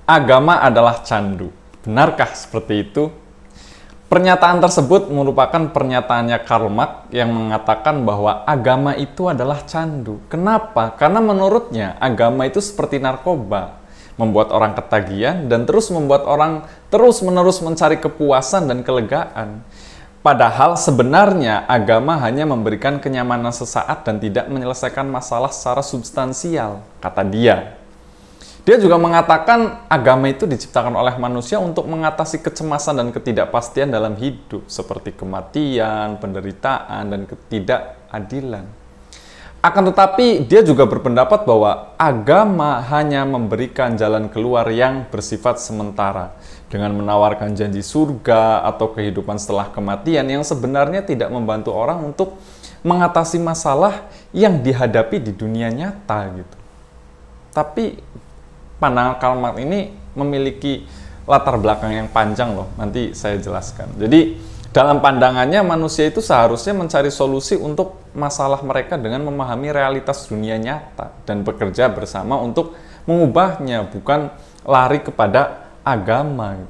Agama adalah candu. Benarkah seperti itu? Pernyataan tersebut merupakan pernyataannya Karl Marx yang mengatakan bahwa agama itu adalah candu. Kenapa? Karena menurutnya agama itu seperti narkoba, membuat orang ketagihan dan terus membuat orang terus-menerus mencari kepuasan dan kelegaan. Padahal sebenarnya agama hanya memberikan kenyamanan sesaat dan tidak menyelesaikan masalah secara substansial, kata dia. Dia juga mengatakan agama itu diciptakan oleh manusia untuk mengatasi kecemasan dan ketidakpastian dalam hidup, seperti kematian, penderitaan, dan ketidakadilan. Akan tetapi, dia juga berpendapat bahwa agama hanya memberikan jalan keluar yang bersifat sementara, dengan menawarkan janji surga atau kehidupan setelah kematian yang sebenarnya tidak membantu orang untuk mengatasi masalah yang dihadapi di dunia nyata gitu. Tapi pandangan Karl Marx ini memiliki latar belakang yang panjang loh, nanti saya jelaskan. Jadi dalam pandangannya manusia itu seharusnya mencari solusi untuk masalah mereka dengan memahami realitas dunia nyata dan bekerja bersama untuk mengubahnya, bukan lari kepada agama.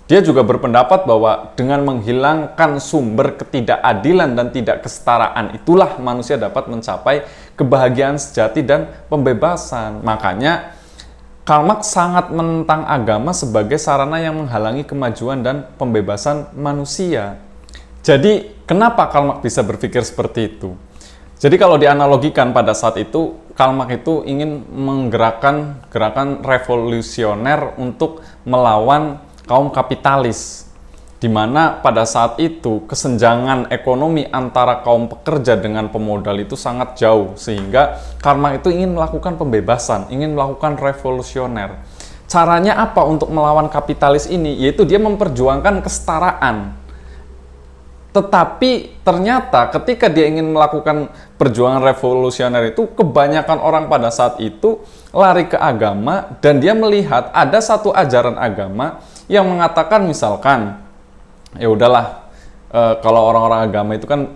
Dia juga berpendapat bahwa dengan menghilangkan sumber ketidakadilan dan tidak kesetaraan, itulah manusia dapat mencapai kebahagiaan sejati dan pembebasan. Makanya Karl Marx sangat menentang agama sebagai sarana yang menghalangi kemajuan dan pembebasan manusia. Jadi, kenapa Karl Marx bisa berpikir seperti itu? Jadi, kalau dianalogikan pada saat itu, Karl Marx itu ingin menggerakkan gerakan revolusioner untuk melawan kaum kapitalis, di mana pada saat itu kesenjangan ekonomi antara kaum pekerja dengan pemodal itu sangat jauh, sehingga Karl Marx itu ingin melakukan pembebasan, ingin melakukan revolusioner. Caranya apa untuk melawan kapitalis ini? Yaitu dia memperjuangkan kesetaraan. Tetapi ternyata ketika dia ingin melakukan perjuangan revolusioner itu, kebanyakan orang pada saat itu lari ke agama, dan dia melihat ada satu ajaran agama yang mengatakan misalkan, ya udahlah, kalau orang-orang agama itu kan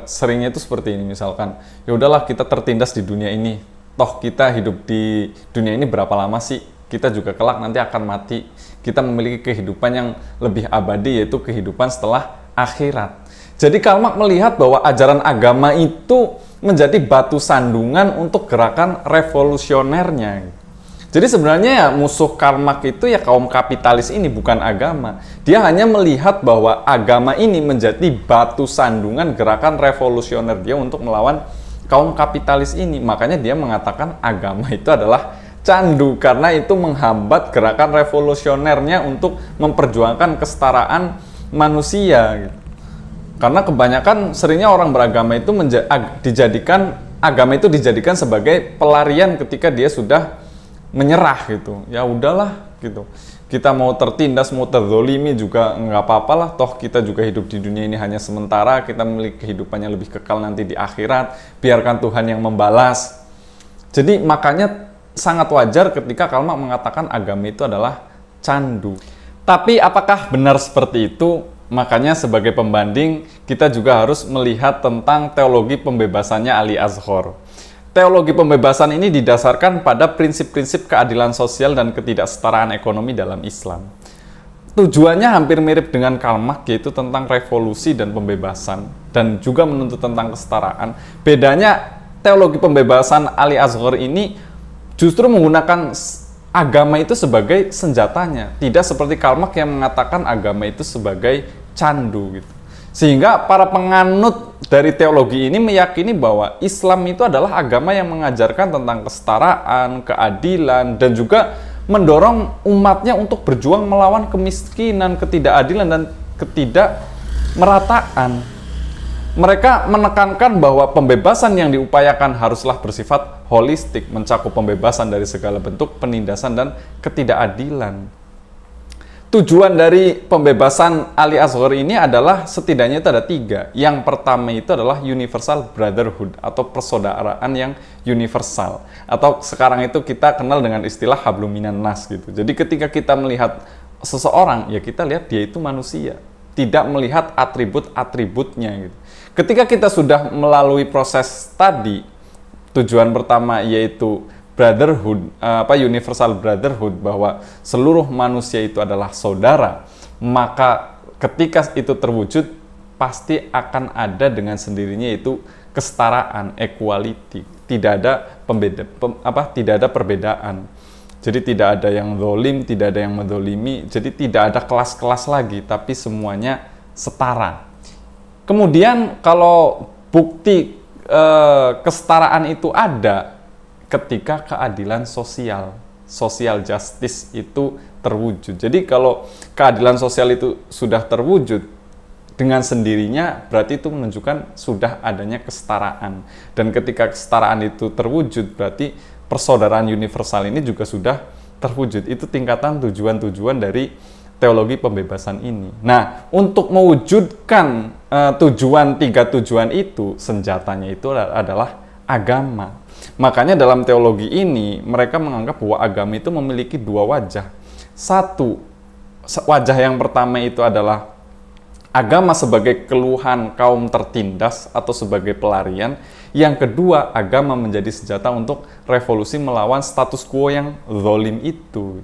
seringnya itu seperti ini, misalkan ya udahlah kita tertindas di dunia ini, toh kita hidup di dunia ini berapa lama sih, kita juga kelak nanti akan mati, kita memiliki kehidupan yang lebih abadi, yaitu kehidupan setelah akhirat. Jadi Karl Marx melihat bahwa ajaran agama itu menjadi batu sandungan untuk gerakan revolusionernya. Jadi sebenarnya ya musuh Karl Marx itu ya kaum kapitalis ini, bukan agama. Dia hanya melihat bahwa agama ini menjadi batu sandungan gerakan revolusioner dia untuk melawan kaum kapitalis ini. Makanya dia mengatakan agama itu adalah candu, karena itu menghambat gerakan revolusionernya untuk memperjuangkan kesetaraan manusia. Karena kebanyakan seringnya orang beragama itu agama itu dijadikan sebagai pelarian ketika dia sudah menyerah gitu. Ya udahlah gitu. Kita mau tertindas, mau terzolimi juga nggak apa-apa lah. Toh kita juga hidup di dunia ini hanya sementara. Kita memiliki kehidupan yang lebih kekal nanti di akhirat. Biarkan Tuhan yang membalas. Jadi makanya sangat wajar ketika Karl Marx mengatakan agama itu adalah candu. Tapi apakah benar seperti itu? Makanya sebagai pembanding kita juga harus melihat tentang teologi pembebasannya Ali Azhar. Teologi pembebasan ini didasarkan pada prinsip-prinsip keadilan sosial dan ketidaksetaraan ekonomi dalam Islam. Tujuannya hampir mirip dengan Karl Marx, yaitu tentang revolusi dan pembebasan, dan juga menuntut tentang kesetaraan. Bedanya, teologi pembebasan Ali Azhar ini justru menggunakan agama itu sebagai senjatanya, tidak seperti Karl Marx yang mengatakan agama itu sebagai candu gitu. Sehingga para penganut dari teologi ini meyakini bahwa Islam itu adalah agama yang mengajarkan tentang kesetaraan, keadilan, dan juga mendorong umatnya untuk berjuang melawan kemiskinan, ketidakadilan, dan ketidakmerataan. Mereka menekankan bahwa pembebasan yang diupayakan haruslah bersifat holistik, mencakup pembebasan dari segala bentuk penindasan dan ketidakadilan. Tujuan dari pembebasan Ali Azhar ini adalah setidaknya itu ada 3. Yang pertama itu adalah universal brotherhood atau persaudaraan yang universal. Atau sekarang itu kita kenal dengan istilah hablum minan nas gitu. Jadi ketika kita melihat seseorang, ya kita lihat dia itu manusia. Tidak melihat atribut-atributnya gitu. Ketika kita sudah melalui proses tadi, tujuan pertama yaitu brotherhood, universal brotherhood, bahwa seluruh manusia itu adalah saudara, maka ketika itu terwujud pasti akan ada dengan sendirinya itu kesetaraan, equality, tidak ada tidak ada perbedaan. Jadi tidak ada yang zalim, tidak ada yang menzalimi, jadi tidak ada kelas-kelas lagi, tapi semuanya setara. Kemudian kalau bukti kesetaraan itu ada ketika keadilan sosial, social justice itu terwujud. Jadi kalau keadilan sosial itu sudah terwujud, dengan sendirinya berarti itu menunjukkan sudah adanya kesetaraan. Dan ketika kesetaraan itu terwujud, berarti persaudaraan universal ini juga sudah terwujud. Itu tingkatan tujuan-tujuan dari teologi pembebasan ini. Nah, untuk mewujudkan tiga tujuan itu, senjatanya itu adalah agama. Makanya dalam teologi ini, mereka menganggap bahwa agama itu memiliki dua wajah. Satu, wajah yang pertama itu adalah agama sebagai keluhan kaum tertindas atau sebagai pelarian. Yang kedua, agama menjadi senjata untuk revolusi melawan status quo yang zalim itu.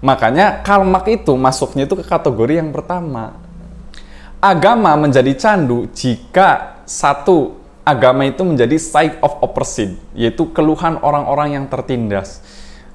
Makanya Karl Marx itu masuknya itu ke kategori yang pertama. Agama menjadi candu jika satu, agama itu menjadi side of oppression, yaitu keluhan orang-orang yang tertindas.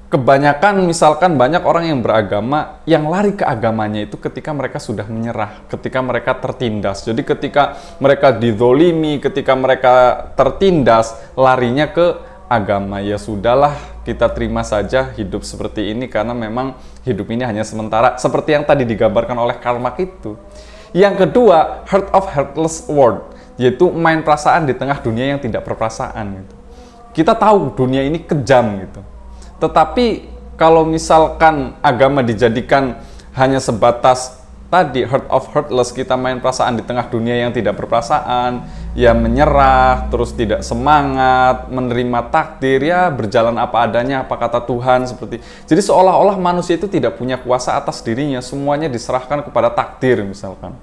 Kebanyakan, misalkan banyak orang yang beragama, yang lari ke agamanya itu ketika mereka sudah menyerah, ketika mereka tertindas. Jadi ketika mereka dizolimi, ketika mereka tertindas, larinya ke agama. Ya sudahlah, kita terima saja hidup seperti ini karena memang hidup ini hanya sementara. Seperti yang tadi digambarkan oleh Karl Marx itu. Yang kedua, heart of heartless world, yaitu main perasaan di tengah dunia yang tidak berperasaan. Gitu. Kita tahu dunia ini kejam gitu. Tetapi kalau misalkan agama dijadikan hanya sebatas tadi heart of heartless, kita main perasaan di tengah dunia yang tidak berperasaan, ya menyerah, terus tidak semangat, menerima takdir, ya berjalan apa adanya, apa kata Tuhan, seperti. Jadi seolah-olah manusia itu tidak punya kuasa atas dirinya, semuanya diserahkan kepada takdir misalkan.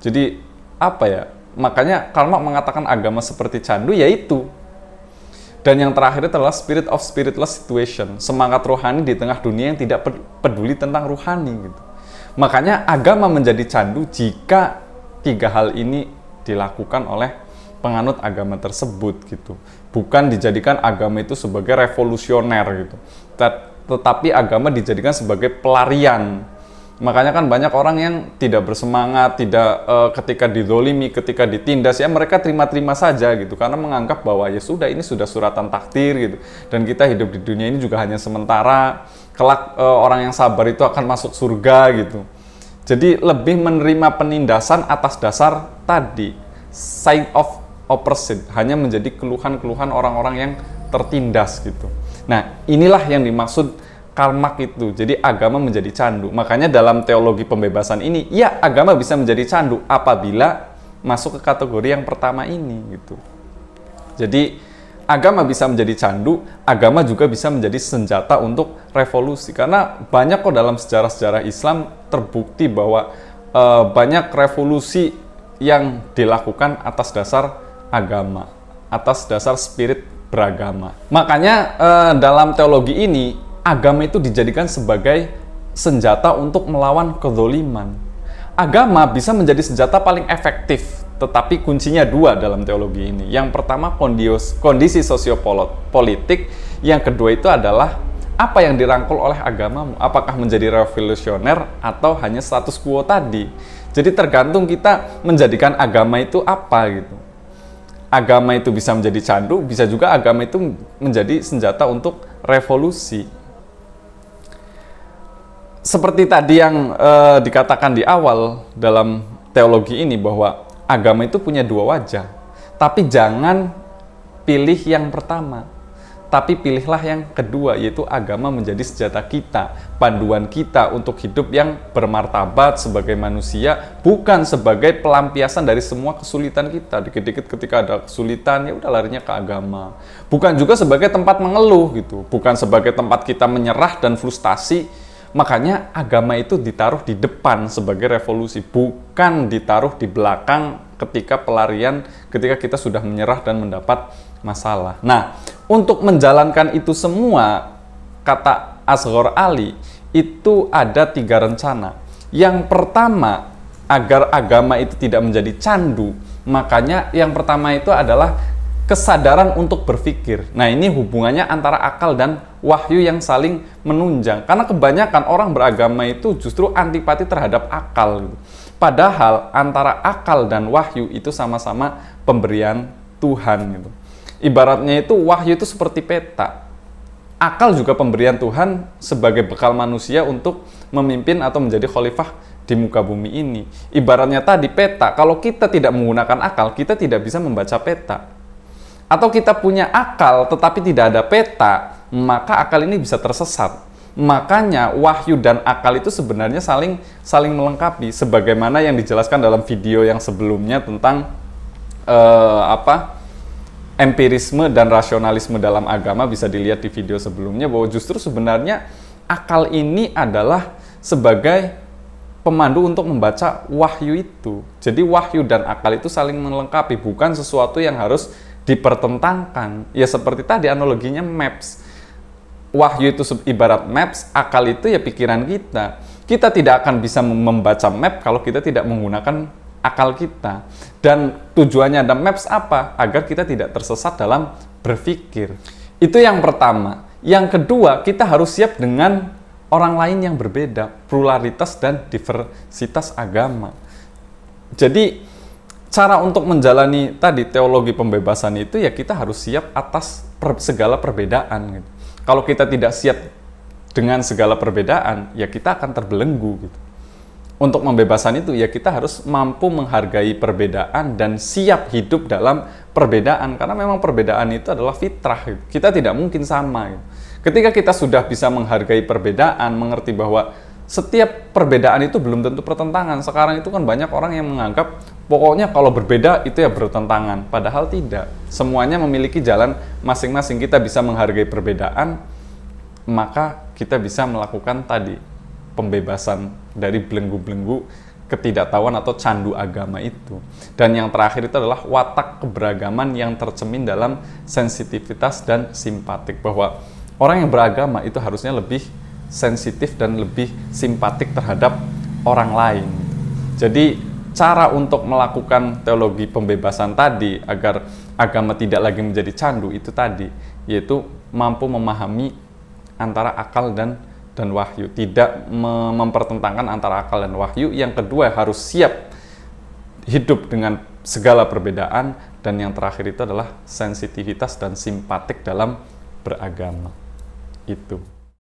Jadi apa ya? Makanya Karl Marx mengatakan agama seperti candu, yaitu. Dan yang terakhir adalah spirit of spiritless situation, semangat rohani di tengah dunia yang tidak peduli tentang rohani gitu. Makanya agama menjadi candu jika tiga hal ini dilakukan oleh penganut agama tersebut gitu. Bukan dijadikan agama itu sebagai revolusioner gitu. Tetapi agama dijadikan sebagai pelarian. Makanya kan banyak orang yang tidak bersemangat, tidak ketika dizolimi, ketika ditindas, ya mereka terima-terima saja gitu, karena menganggap bahwa ya sudah, ini sudah suratan takdir gitu, dan kita hidup di dunia ini juga hanya sementara, kelak orang yang sabar itu akan masuk surga gitu. Jadi lebih menerima penindasan atas dasar tadi, side of oppression, hanya menjadi keluhan-keluhan orang-orang yang tertindas gitu. Nah, inilah yang dimaksud Karl Marx itu. Jadi agama menjadi candu. Makanya dalam teologi pembebasan ini, ya agama bisa menjadi candu apabila masuk ke kategori yang pertama ini gitu. Jadi agama bisa menjadi candu, agama juga bisa menjadi senjata untuk revolusi. Karena banyak kok dalam sejarah-sejarah Islam terbukti bahwa banyak revolusi yang dilakukan atas dasar agama, atas dasar spirit beragama. Makanya dalam teologi ini, agama itu dijadikan sebagai senjata untuk melawan kezoliman. Agama bisa menjadi senjata paling efektif, tetapi kuncinya dua dalam teologi ini. Yang pertama kondisi sosiopolitik, yang kedua itu adalah apa yang dirangkul oleh agamamu. Apakah menjadi revolusioner atau hanya status quo tadi. Jadi tergantung kita menjadikan agama itu apa gitu. Agama itu bisa menjadi candu, bisa juga agama itu menjadi senjata untuk revolusi. Seperti tadi yang dikatakan di awal dalam teologi ini, bahwa agama itu punya dua wajah. Tapi jangan pilih yang pertama, tapi pilihlah yang kedua, yaitu agama menjadi senjata kita, panduan kita untuk hidup yang bermartabat sebagai manusia, bukan sebagai pelampiasan dari semua kesulitan kita. Dikit-dikit ketika ada kesulitan, ya udah larinya ke agama. Bukan juga sebagai tempat mengeluh gitu, bukan sebagai tempat kita menyerah dan frustasi. Makanya agama itu ditaruh di depan sebagai revolusi, bukan ditaruh di belakang ketika pelarian, ketika kita sudah menyerah dan mendapat masalah. Nah, untuk menjalankan itu semua, kata Asghar Ali, itu ada 3 rencana. Yang pertama, agar agama itu tidak menjadi candu, makanya yang pertama itu adalah kesadaran untuk berpikir. Nah, ini hubungannya antara akal dan wahyu yang saling menunjang. Karena kebanyakan orang beragama itu justru antipati terhadap akal gitu. Padahal antara akal dan wahyu itu sama-sama pemberian Tuhan gitu. Ibaratnya itu wahyu itu seperti peta. Akal juga pemberian Tuhan sebagai bekal manusia untuk memimpin atau menjadi khalifah di muka bumi ini. Ibaratnya tadi peta, kalau kita tidak menggunakan akal, kita tidak bisa membaca peta. Atau kita punya akal tetapi tidak ada peta, maka akal ini bisa tersesat. Makanya wahyu dan akal itu sebenarnya saling melengkapi, sebagaimana yang dijelaskan dalam video yang sebelumnya tentang empirisme dan rasionalisme dalam agama. Bisa dilihat di video sebelumnya bahwa justru sebenarnya akal ini adalah sebagai pemandu untuk membaca wahyu itu. Jadi wahyu dan akal itu saling melengkapi, bukan sesuatu yang harus dipertentangkan. Ya seperti tadi analoginya maps. Wahyu itu ibarat maps, akal itu ya pikiran kita. Kita tidak akan bisa membaca map kalau kita tidak menggunakan akal kita. Dan tujuannya ada maps apa? Agar kita tidak tersesat dalam berpikir. Itu yang pertama. Yang kedua, kita harus siap dengan orang lain yang berbeda, pluralitas dan diversitas agama. Jadi, cara untuk menjalani tadi teologi pembebasan itu ya kita harus siap atas segala perbedaan gitu. Kalau kita tidak siap dengan segala perbedaan, ya kita akan terbelenggu gitu. Untuk pembebasan itu ya kita harus mampu menghargai perbedaan dan siap hidup dalam perbedaan, karena memang perbedaan itu adalah fitrah gitu. Kita tidak mungkin sama gitu. Ketika kita sudah bisa menghargai perbedaan, mengerti bahwa setiap perbedaan itu belum tentu pertentangan. Sekarang itu kan banyak orang yang menganggap pokoknya kalau berbeda itu ya bertentangan. Padahal tidak. Semuanya memiliki jalan masing-masing. Kita bisa menghargai perbedaan, maka kita bisa melakukan tadi pembebasan dari belenggu-belenggu ketidaktahuan atau candu agama itu. Dan yang terakhir itu adalah watak keberagaman yang tercemin dalam sensitivitas dan simpatik. Bahwa orang yang beragama itu harusnya lebih sensitif dan lebih simpatik terhadap orang lain. Jadi cara untuk melakukan teologi pembebasan tadi agar agama tidak lagi menjadi candu itu tadi, yaitu mampu memahami antara akal dan wahyu, tidak mempertentangkan antara akal dan wahyu. Yang kedua, harus siap hidup dengan segala perbedaan, dan yang terakhir itu adalah sensitivitas dan simpatik dalam beragama. Itu.